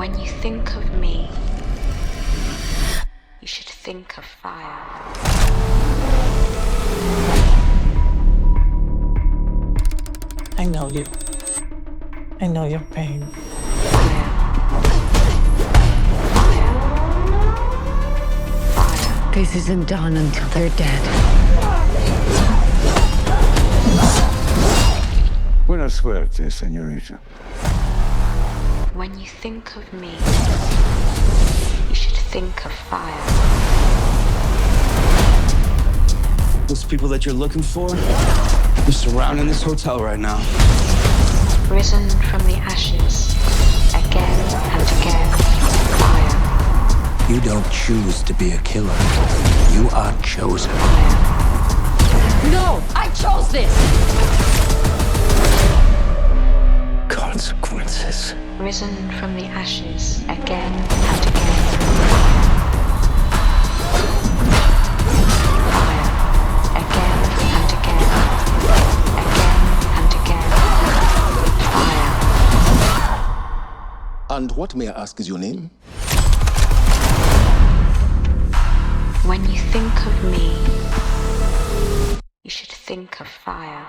When you think of me, you should think of fire. I know you. I know your pain. This isn't done until they're dead. Buena suerte, señorita. When you think of me, you should think of fire. Those people that you're looking for, they're surrounding this hotel right now. Risen from the ashes, again and again, fire. You don't choose to be a killer. You are chosen. No! I chose this! Consequences. Risen from the ashes, again and again. Fire. Again and again. Again and again. Fire. And what, may I ask, is your name? When you think of me, you should think of fire.